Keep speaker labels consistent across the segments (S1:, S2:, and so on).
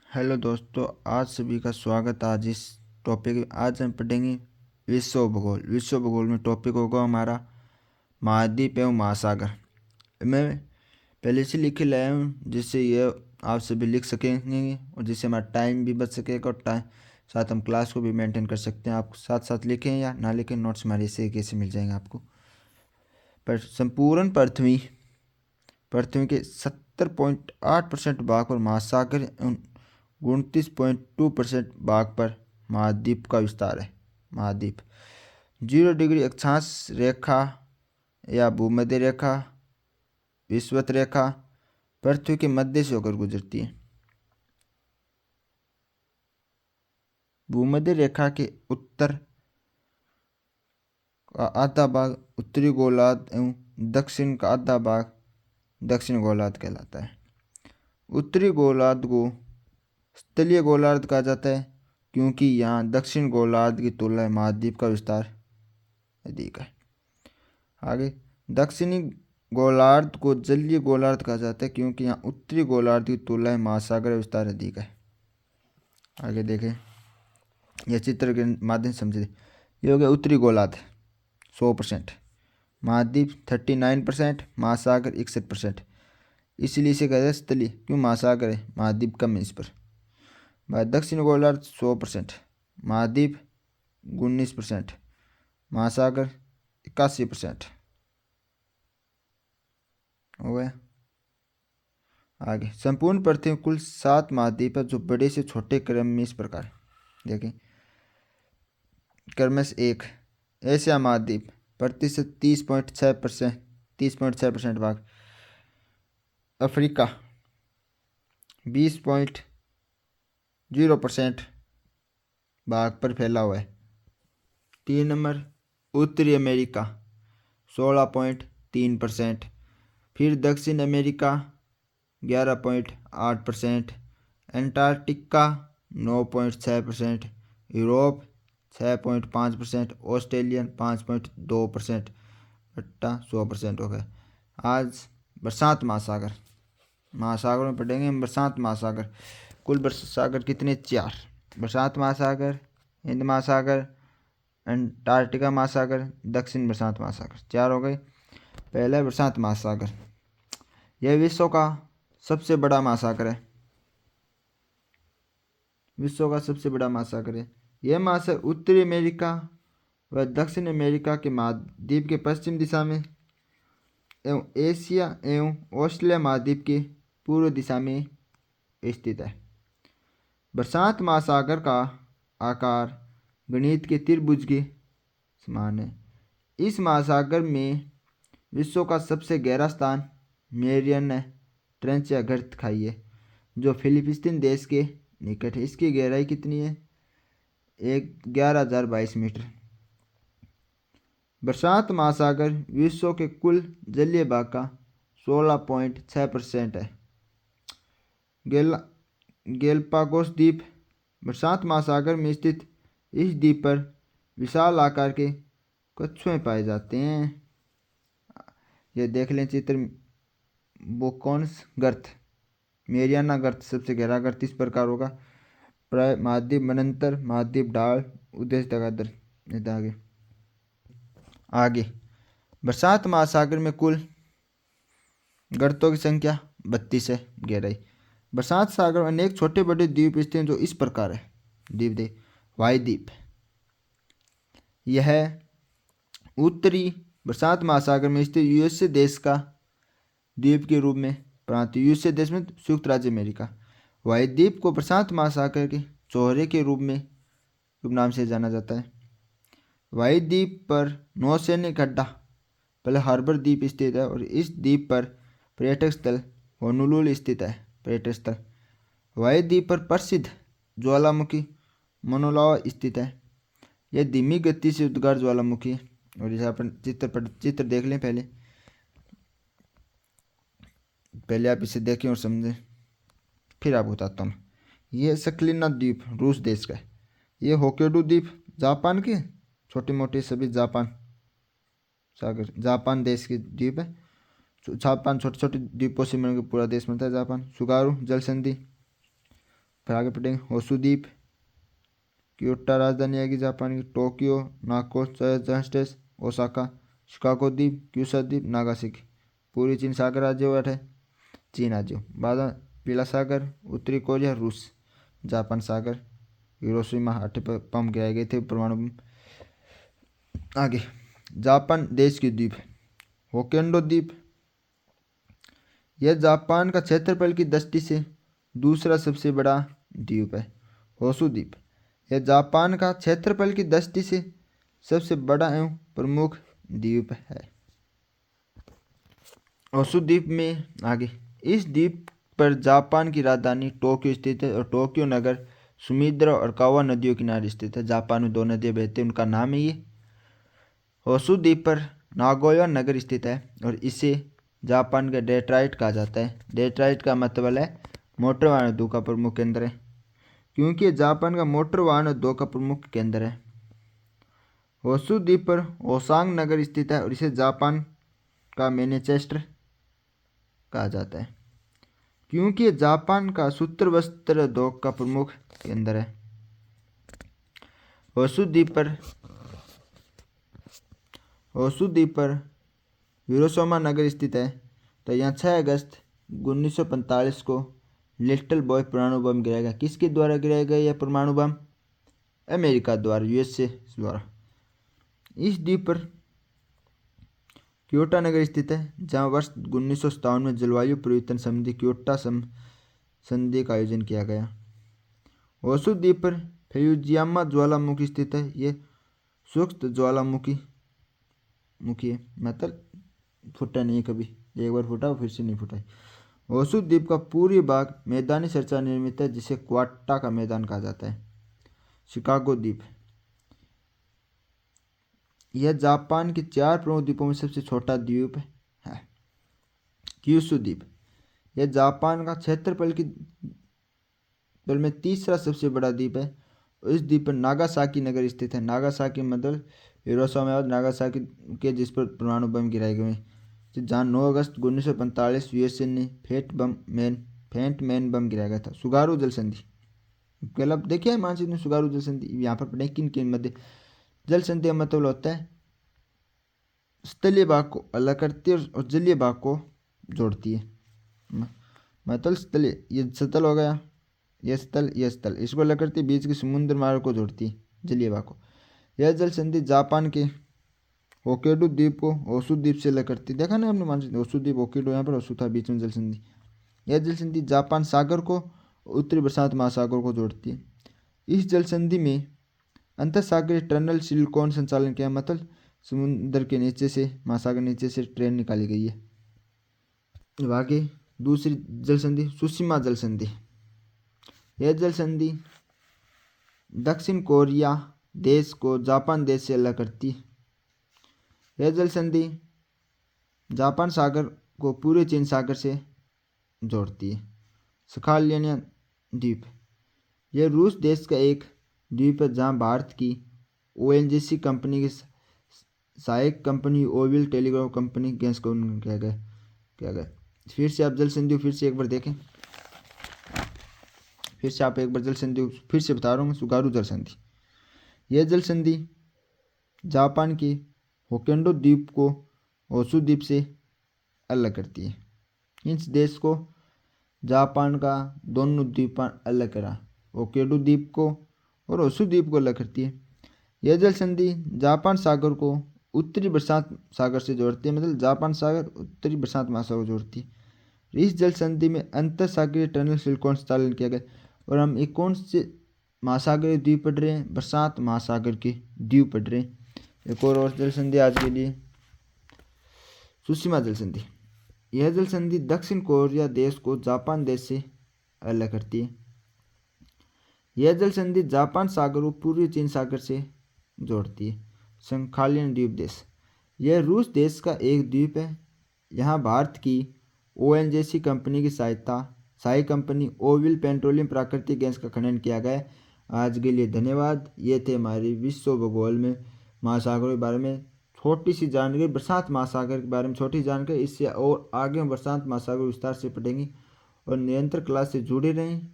S1: Hello दोस्तों, आज सभी का स्वागत। आज हम पढ़ेंगे विश्व भूगोल। विश्व भूगोल में टॉपिक होगा हमारा महाद्वीप एवं महासागर। मैं पहले से लिख के लाया हूँ जिससे ये आप सभी लिख सकेंगे और जिससे हमारा टाइम भी बच सकेगा और टाइम साथ हम क्लास को भी मेंटेन कर सकते हैं। आप साथ साथ लिखें या ना लिखें, नोट्स हमारे से कैसे मिल जाएंगे आपको। पर संपूर्ण पृथ्वी के 70.8% भाग पर महासागर एवं 29.2% भाग पर महाद्वीप का विस्तार है। महाद्वीप 0 डिग्री अक्षांश रेखा या भूमध्य रेखा विषुवत रेखा पृथ्वी के मध्य से होकर गुजरती है। भूमध्य रेखा के उत्तर का आधा भाग उत्तरी गोलार्ध एवं दक्षिण का आधा भाग दक्षिण गोलार्ध कहलाता है। उत्तरी गोलार्ध को स्थलीय गोलार्ध कहा जाता है क्योंकि यहाँ दक्षिण गोलार्ध की तुलना में महाद्वीप का विस्तार अधिक है। आगे दक्षिणी गोलार्ध को जलीय गोलार्ध कहा जाता है क्योंकि यहाँ उत्तरी गोलार्ध की तुलना में महासागर विस्तार अधिक है। आगे देखें, यह चित्र के माध्यम से समझे। ये हो गया उत्तरी गोलार्ध 100%, महाद्वीप 39%, महासागर 61%। इसलिए इसे कहते हैं स्थलीय, क्यों महासागर है, महाद्वीप कम है इस पर। दक्षिण गोलार्ध 100%, महाद्वीप 19%, महासागर 81% हो गया। आगे संपूर्ण पृथ्वी कुल 7 महाद्वीप है जो बड़े से छोटे क्रम में इस प्रकार देखें। क्रम से 1 एशिया महाद्वीप प्रतिशत 30.6% भाग। अफ्रीका 20.0% भाग पर फैला हुआ है। 3 नंबर उत्तरी अमेरिका 16.3%, फिर दक्षिण अमेरिका 11.8%, अंटार्कटिका 9.6%, यूरोप 6.5%, ऑस्ट्रेलियन 5.2%, बट्टा 100% हो गए। आज प्रशांत महासागर, महासागर में पढ़ेंगे हम। प्रशांत महासागर कुल सागर कितने? 4। प्रशांत महासागर, हिंद महासागर, अंटार्कटिका महासागर, दक्षिण प्रशांत महासागर, 4 हो गए। पहला प्रशांत महासागर, यह विश्व का सबसे बड़ा महासागर है। विश्व का सबसे बड़ा महासागर है। यह महासागर उत्तरी अमेरिका व दक्षिण अमेरिका के महाद्वीप के पश्चिम दिशा में एवं एशिया एवं ऑस्ट्रेलिया महाद्वीप के पूर्व दिशा में स्थित है। प्रशांत महासागर का आकार गणित के त्रिभुज के समान है। इस महासागर में विश्व का सबसे गहरा स्थान मेरियाना ट्रेंच या गर्त खाई है जो फिलिपींस देश के निकट है। इसकी गहराई कितनी है? 11,022 मीटर। प्रशांत महासागर विश्व के कुल जलीय भाग का 16.6% है। गैलापागोस द्वीप प्रशांत महासागर में स्थित इस द्वीप पर विशाल आकार के कछुए पाए जाते हैं। ये देख लें चित्र, बोकोन्स गर्त, मेरियाना गर्त सबसे गहरा गर्त इस प्रकार होगा। प्राय महाद्वीप मनंतर, महाद्वीप ढाल, उद्देश्य तगादर। आगे प्रशांत महासागर में कुल गर्तों की संख्या 32 है। गहराई प्रशांत सागर में अनेक छोटे बड़े द्वीप स्थित हैं जो इस प्रकार है। द्वीप दे वायुद्वीप, यह उत्तरी प्रशांत महासागर में स्थित यूएसए देश का द्वीप के रूप में प्रांतीय यूएसए देश में संयुक्त राज्य अमेरिका। वायुद्वीप को प्रशांत महासागर के चौहरे के रूप में नाम से जाना जाता है। वायुद्वीप पर नौसैनिक अड्डा पहले हार्बर द्वीप स्थित है और इस द्वीप पर पर्यटक स्थल होनोलुलु स्थित है। पर्यटक स्थल वायुद्वीप पर प्रसिद्ध ज्वालामुखी मनोलावा स्थित है। यह धीमी गति से उद्गार ज्वालामुखी है। और यहाँ पर चित्र देख लें। पहले आप इसे देखें और समझें, फिर आप बताता हूँ। ये सक्लिना द्वीप रूस देश का है। ये होक्काइडो द्वीप जापान के छोटे मोटे सभी जापान देश के द्वीप है। जापान छोटे छोटे द्वीपों से मिलकर पूरा देश बनता है जापान। सुगारू जल संधि फिर आगे पढ़ेंगे होसु द्वीप, क्योटो राजधानी आएगी जापान की, टोक्यो, नाको जहाज स्टेशन, ओसाका, शिकागो द्वीप, क्यूशा द्वीप, नागासाकी। पूर्वी चीन सागर राज्य हुआ है, चीन राज्य। बाद में पीला सागर, उत्तरी कोरिया, रूस, जापान सागर, हिरोशिमा अट्ठ बम गिराए गए थे परमाणु बम। आगे जापान देश की द्वीप, होक्काइडो द्वीप, यह जापान का क्षेत्रफल की दृष्टि से दूसरा सबसे बड़ा द्वीप है। होसु द्वीप, यह जापान का क्षेत्रफल की दृष्टि से सबसे बड़ा एवं प्रमुख द्वीप है। होसु द्वीप में आगे इस द्वीप पर जापान की राजधानी टोक्यो स्थित है और टोक्यो नगर सुमिद्रा और कावा नदियों किनारे स्थित है। जापान में दो नदियां बहती हैं, उनका नाम है ये। होसु द्वीप पर नागोया नगर स्थित है और इसे जापान का डेट्राइट कहा जाता है। डेट्राइट का मतलब है मोटर वाहन उद्योग का प्रमुख केंद्र है, क्योंकि ये जापान का मोटर वाहन उद्योग का प्रमुख केंद्र है। होसु द्वीप पर ओसांग नगर स्थित है और इसे जापान का मैनचेस्टर कहा जाता है, क्योंकि ये जापान का सूत्र वस्त्र उद्योग का प्रमुख केंद्र है। होसु द्वीप पर हिरोशिमा नगर स्थित है। तो यहाँ 6 अगस्त 1945 को लिटिल बॉय परमाणु बम गिराया गया। किसके द्वारा गिराया गया यह परमाणु बम? अमेरिका द्वारा, यूएसए द्वारा। इस द्वीप पर क्योटो नगर स्थित है, जहाँ वर्ष 1957 में जलवायु परिवर्तन संबंधी क्योटो संधि का आयोजन किया गया। होसु द्वीप पर फ्यूजियामा ज्वालामुखी स्थित है। ये सूक्ष्म ज्वालामुखी है, मतलब फूटा नहीं कभी, एक बार फूटा फिर से नहीं फूटा। होसु द्वीप का पूर्वी भाग मैदानी संरचना निर्मित है, जिसे क्वाटा का मैदान कहा जाता है। शिकागो द्वीप, यह जापान के 4 प्रमुख द्वीपों में सबसे छोटा द्वीप है। क्यूशु द्वीप, यह जापान का क्षेत्रफल में तीसरा सबसे बड़ा द्वीप है। इस द्वीप पर नागासाकी नगर स्थित है। नागासाकी मतलब हिरोशिमा और नागासाकी के जिस पर परमाणु बम गिराए गए, जहाँ 9 अगस्त 1945 यूएसए ने फेंट मैन बम गिराया गया था। सुगारू जल संधि, पहले आप देखिए मानचित्र में सुगारू जल संधि यहाँ पर पढ़े किन मध्य। जल संधि का मतलब होता है स्थलीय भाग को अलग करती है और जलीय भाग को जोड़ती है। मतलब स्थलीय, ये सतल हो गया, यह स्थल, इसको अलग करती है, बीच के समुद्र मार्ग को जोड़ती है जलीय भाग को। यह जल संधि जापान के होक्काइडो द्वीप को होसु द्वीप से अलग करती, देखा ना आपने मानचित्र, होसु द्वीप होक्काइडो, यहाँ पर होसु था, बीच में जल संधि। यह जल संधि जापान सागर को उत्तरी प्रशांत महासागर को जोड़ती है। इस जल संधि में अंतरसागरीय टनल सिलिकॉन संचालन किया, मतलब समुद्र के नीचे से, महासागर नीचे से ट्रेन निकाली गई है। अब आगे दूसरी जल संधि, सुशिमा जल संधि। यह जल संधि दक्षिण कोरिया देश को जापान देश से अलग करती है। यह जल संधि जापान सागर को पूरे चीन सागर से जोड़ती है। सखालियन द्वीप, यह रूस देश का एक द्वीप है, जहाँ भारत की ओएनजीसी कंपनी की सहायक कंपनी ओविल टेलीग्राफ कंपनी गैस को किया गया। फिर से आप जल संधि फिर से एक बार देखें, फिर से आप एक बार जल संधि फिर से बता रहा हूँ। सुगारू जल संधि, यह जल संधि जापान के होक्काइडो द्वीप को होसु द्वीप से अलग करती है। इस देश को जापान का दोनों द्वीप अलग करा, होक्काइडो द्वीप को और होसु द्वीप को अलग करती है। यह जल संधि जापान सागर को उत्तरी प्रशांत सागर से जोड़ती है, मतलब जापान सागर उत्तरी प्रशांत महासागर को जोड़ती है। इस जल संधि में अंतरसागरीय टनल सिलिकॉन संचालन किया गया। और हम एक कौन से महासागरीय द्वीप पढ़ रहे हैं? प्रशांत महासागर के द्वीप पढ़ रहे हैं। एक और जल संधि आज के लिए, सुशिमा जल संधि। यह जल संधि दक्षिण कोरिया देश को जापान देश से अलग करती है। यह जल संधि जापान सागर को पूर्वी चीन सागर से जोड़ती है। संखालियन द्वीप देश, यह रूस देश का एक द्वीप है। यहाँ भारत की ओएनजीसी कंपनी की सहायक कंपनी ओविल पेट्रोलियम प्राकृतिक गैस का खनन किया गया। आज के लिए धन्यवाद। ये थे हमारी विश्व भूगोल में महासागरों के बारे में छोटी सी जानकारी, प्रशांत महासागर के बारे में छोटी जानकारी। इससे और आगे हम प्रशांत महासागर विस्तार से पढ़ेंगे। और निरंतर क्लास से जुड़े रहें।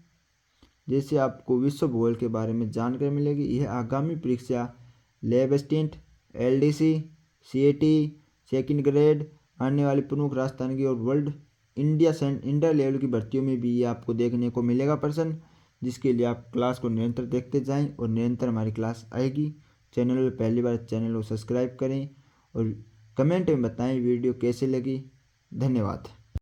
S1: जैसे आपको विश्व भूगोल के बारे में जानकारी मिलेगी। यह आगामी परीक्षा lab assistant, LDC, CAT, second grade, आने वाली प्रमुख राजस्थान की और वर्ल्ड इंडिया लेवल की भर्तियों में भी ये आपको देखने को मिलेगा प्रश्न, जिसके लिए आप क्लास को निरंतर देखते जाएं और निरंतर हमारी क्लास आएगी। चैनल में पहली बार चैनल को सब्सक्राइब करें और कमेंट में बताएं वीडियो कैसे लगी। धन्यवाद।